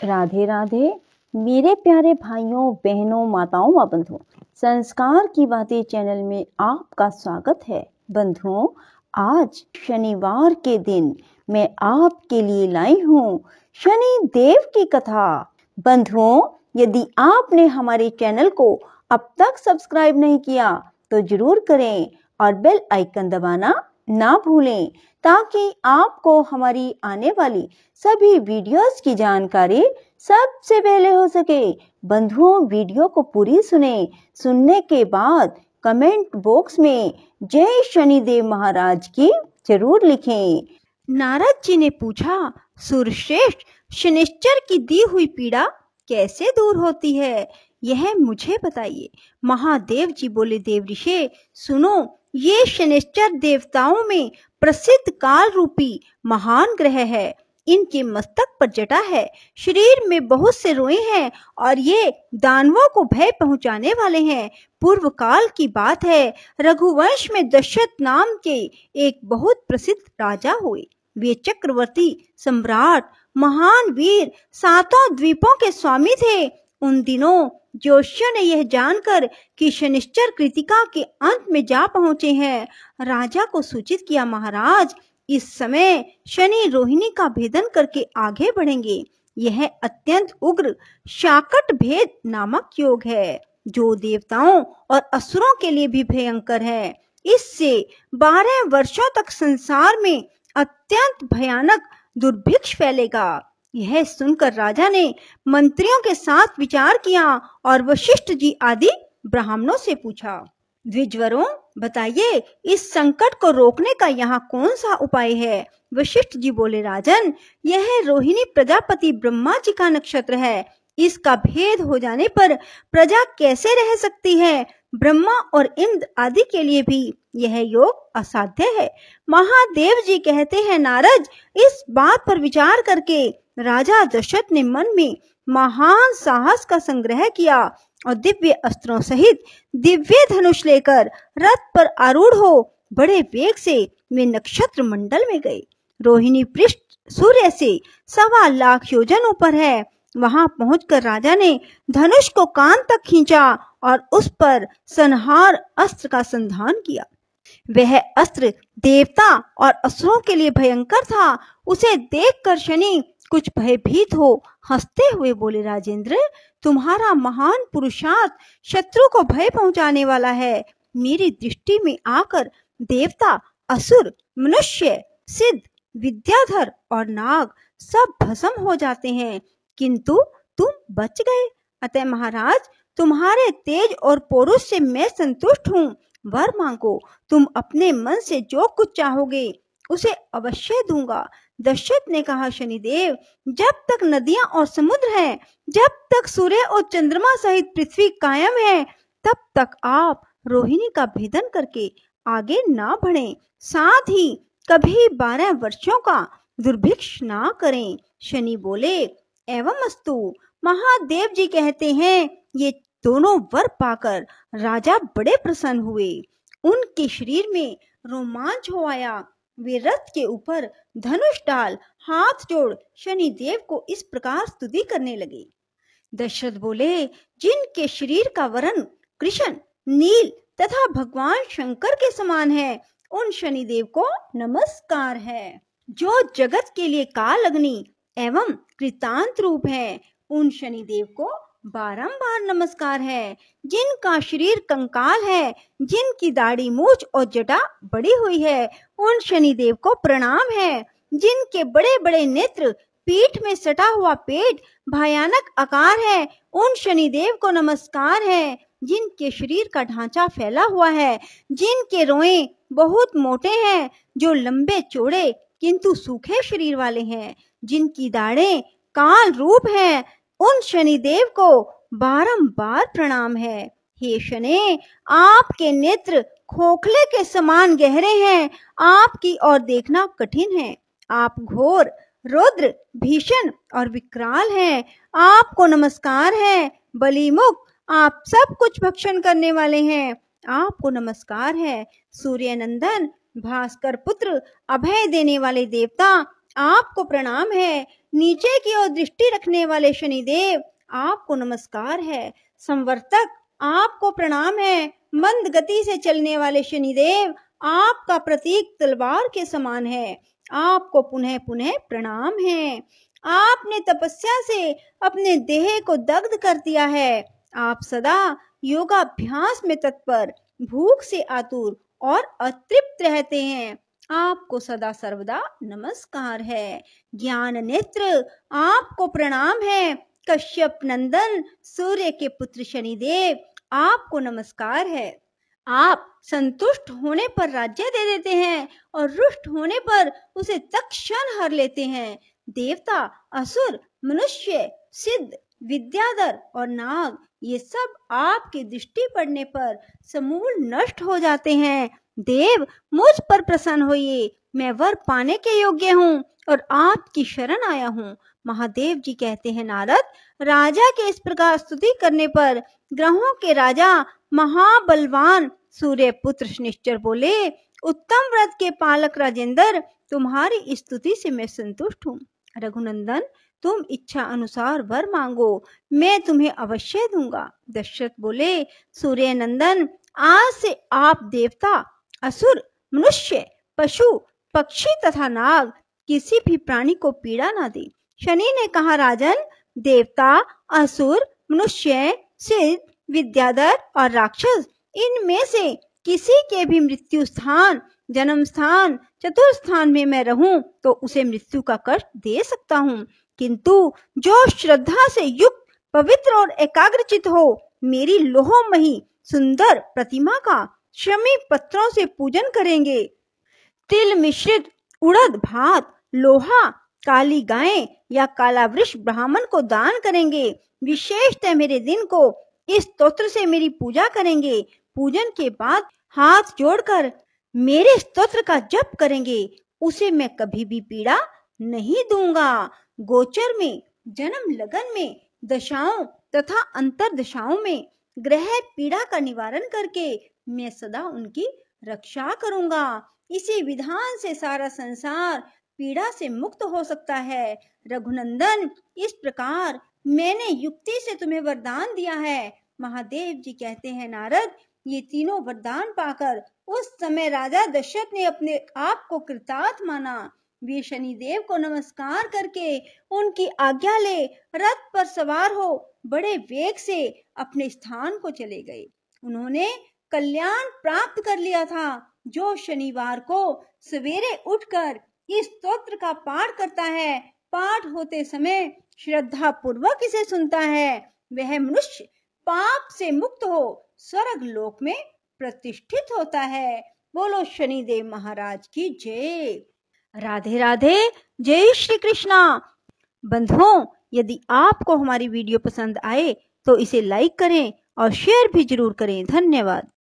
राधे राधे मेरे प्यारे भाइयों बहनों माताओं व बंधुओं, संस्कार की बातें चैनल में आपका स्वागत है। बंधुओं, आज शनिवार के दिन मैं आपके लिए लाई हूँ शनि देव की कथा। बंधुओं, यदि आपने हमारे चैनल को अब तक सब्सक्राइब नहीं किया तो जरूर करें और बेल आइकन दबाना ना भूलें, ताकि आपको हमारी आने वाली सभी वीडियोस की जानकारी सबसे पहले हो सके। बंधुओं, वीडियो को पूरी सुनने के बाद कमेंट बॉक्स में जय शनिदेव महाराज की जरूर लिखें। नारद जी ने पूछा, सूर्यश्रेष्ठ, शनिश्चर की दी हुई पीड़ा कैसे दूर होती है, यह मुझे बताइए। महादेव जी बोले, देव ऋषि सुनो, ये शनिश्चर देवताओं में प्रसिद्ध काल रूपी महान ग्रह है। इनके मस्तक पर जटा है, शरीर में बहुत से रोए हैं और ये दानवों को भय पहुंचाने वाले हैं। पूर्व काल की बात है, रघुवंश में दशरथ नाम के एक बहुत प्रसिद्ध राजा हुए। वे चक्रवर्ती सम्राट महान वीर सातों द्वीपों के स्वामी थे। उन दिनों जोशियों ने यह जानकर कि शनिश्चर कृतिका के अंत में जा पहुंचे हैं, राजा को सूचित किया, महाराज इस समय शनि रोहिणी का भेदन करके आगे बढ़ेंगे। यह अत्यंत उग्र शाकट भेद नामक योग है, जो देवताओं और असुरों के लिए भी भयंकर है। इससे 12 वर्षों तक संसार में अत्यंत भयानक दुर्भिक्ष फैलेगा। यह सुनकर राजा ने मंत्रियों के साथ विचार किया और वशिष्ठ जी आदि ब्राह्मणों से पूछा, द्विजवरों बताइए, इस संकट को रोकने का यहाँ कौन सा उपाय है। वशिष्ठ जी बोले, राजन, यह रोहिणी प्रजापति ब्रह्मा जी का नक्षत्र है। इसका भेद हो जाने पर प्रजा कैसे रह सकती है। ब्रह्मा और इंद्र आदि के लिए भी यह योग असाध्य है। महादेव जी कहते हैं, नारद, इस बात पर विचार करके राजा दशरथ ने मन में महान साहस का संग्रह किया और दिव्य अस्त्रों सहित दिव्य धनुष लेकर रथ पर आरूढ़ हो बड़े वेग से वे नक्षत्र मंडल में गए। रोहिणी पृष्ठ सूर्य से 1.25 लाख योजन ऊपर है। वहां पहुंचकर राजा ने धनुष को कान तक खींचा और उस पर संहार अस्त्र का संधान किया। वह अस्त्र देवता और असुरों के लिए भयंकर था। उसे देखकर शनि कुछ भयभीत हो हंसते हुए बोले, राजेंद्र, तुम्हारा महान पुरुषार्थ शत्रु को भय पहुंचाने वाला है। मेरी दृष्टि में आकर देवता, असुर, मनुष्य, सिद्ध, विद्याधर और नाग सब भस्म हो जाते हैं, किंतु तुम बच गए। अतः महाराज, तुम्हारे तेज और पौरुष से मैं संतुष्ट हूँ। वर मांगो, तुम अपने मन से जो कुछ चाहोगे उसे अवश्य दूंगा। दशरथ ने कहा, शनिदेव, जब तक नदियां और समुद्र हैं, जब तक सूर्य और चंद्रमा सहित पृथ्वी कायम है, तब तक आप रोहिणी का भेदन करके आगे ना बढ़ें। साथ ही कभी 12 वर्षों का दुर्भिक्ष ना करें। शनि बोले, एवं अस्तु। महादेव जी कहते हैं, ये दोनों वर पाकर राजा बड़े प्रसन्न हुए। उनके शरीर में रोमांच हो आया। वे रथ के ऊपर धनुष डाल हाथ जोड़ शनि देव को इस प्रकार स्तुति करने लगे। दशरथ बोले, जिनके शरीर का वर्ण कृष्ण, नील तथा भगवान शंकर के समान है, उन शनिदेव को नमस्कार है। जो जगत के लिए काल अग्नि एवं कृतांत रूप है, उन शनिदेव को बारंबार नमस्कार है। जिनका शरीर कंकाल है, जिनकी दाढ़ी मूछ और जटा बड़ी हुई है, उन शनिदेव को प्रणाम है। जिनके बड़े बड़े नेत्र, पीठ में सटा हुआ पेट, भयानक आकार है, उन शनिदेव को नमस्कार है। जिनके शरीर का ढांचा फैला हुआ है, जिनके रोए बहुत मोटे हैं, जो लंबे चौड़े किंतु सूखे शरीर वाले हैं, जिनकी दाढ़ें काल रूप हैं, उन शनिदेव को बारंबार प्रणाम है। हे शनि, आपके नेत्र खोखले के समान गहरे हैं, आपकी ओर देखना कठिन है। आप घोर, रौद्र, भीषण और विकराल हैं। आपको नमस्कार है। बलिमुख, आप सब कुछ भक्षण करने वाले हैं, आपको नमस्कार है। सूर्य नंदन, भास्कर पुत्र, अभय देने वाले देवता, आपको प्रणाम है। नीचे की ओर दृष्टि रखने वाले शनिदेव, आपको नमस्कार है। संवर्तक, आपको प्रणाम है। मंद गति से चलने वाले शनिदेव, आपका प्रतीक तलवार के समान है। आपको पुनः पुनः प्रणाम है। आपने तपस्या से अपने देह को दग्ध कर दिया है। आप सदा योगाभ्यास में तत्पर, भूख से आतुर और अतृप्त रहते हैं। आपको सदा सर्वदा नमस्कार है। ज्ञान नेत्र, आपको प्रणाम है। कश्यप नंदन, सूर्य के पुत्र शनिदेव, आपको नमस्कार है। आप संतुष्ट होने पर राज्य दे देते हैं और रुष्ट होने पर उसे तत्क्षण हर लेते हैं। देवता, असुर, मनुष्य, सिद्ध, विद्याधर और नाग, ये सब आपकी दृष्टि पड़ने पर समूल नष्ट हो जाते हैं। देव, मुझ पर प्रसन्न होइए। मैं वर पाने के योग्य हूँ और आपकी शरण आया हूँ। महादेव जी कहते हैं, नारद, राजा के इस प्रकार स्तुति करने पर ग्रहों के राजा महाबलवान सूर्य पुत्र शनिश्चर बोले, उत्तम व्रत के पालक राजेंद्र, तुम्हारी स्तुति से मैं संतुष्ट हूँ। रघुनंदन, तुम इच्छा अनुसार वर मांगो, मैं तुम्हें अवश्य दूंगा। दशरथ बोले, सूर्य नंदन, आज से आप देवता, असुर, मनुष्य, पशु, पक्षी तथा नाग, किसी भी प्राणी को पीड़ा ना दे। शनि ने कहा, राजन, देवता, असुर, मनुष्य, सिद्ध, विद्याधर और राक्षस, इनमें से किसी के भी मृत्यु स्थान, जन्म स्थान, चतुर्थ स्थान में मैं रहूं तो उसे मृत्यु का कष्ट दे सकता हूँ, किंतु जो श्रद्धा से युक्त, पवित्र और एकाग्रचित हो, मेरी लोहमयी सुंदर प्रतिमा का शमी पत्रों से पूजन करेंगे, तिल मिश्रित उड़द भात, लोहा, काली गाय या काला वृक्ष ब्राह्मण को दान करेंगे, विशेषतः मेरे दिन को इस स्तोत्र से मेरी पूजा करेंगे, पूजन के बाद हाथ जोड़कर मेरे स्तोत्र का जप करेंगे, उसे मैं कभी भी पीड़ा नहीं दूंगा। गोचर में, जन्म लगन में, दशाओं तथा अंतर दशाओं में ग्रह पीड़ा का निवारण करके मैं सदा उनकी रक्षा करूंगा। इसी विधान से सारा संसार पीड़ा से मुक्त हो सकता है। रघुनंदन, इस प्रकार मैंने युक्ति से तुम्हें वरदान दिया है। महादेव जी कहते हैं, नारद, ये तीनों वरदान पाकर उस समय राजा दशरथ ने अपने आप को कृतार्थ माना। वे शनिदेव को नमस्कार करके उनकी आज्ञा ले रथ पर सवार हो बड़े वेग से अपने स्थान को चले गए। उन्होंने कल्याण प्राप्त कर लिया था। जो शनिवार को सवेरे उठकर इस स्तोत्र का पाठ करता है, पाठ होते समय श्रद्धा पूर्वक इसे सुनता है, वह मनुष्य पाप से मुक्त हो स्वर्ग लोक में प्रतिष्ठित होता है। बोलो शनिदेव महाराज की जय। राधे राधे, जय श्री कृष्णा। बंधुओं, यदि आपको हमारी वीडियो पसंद आए तो इसे लाइक करें और शेयर भी जरूर करें। धन्यवाद।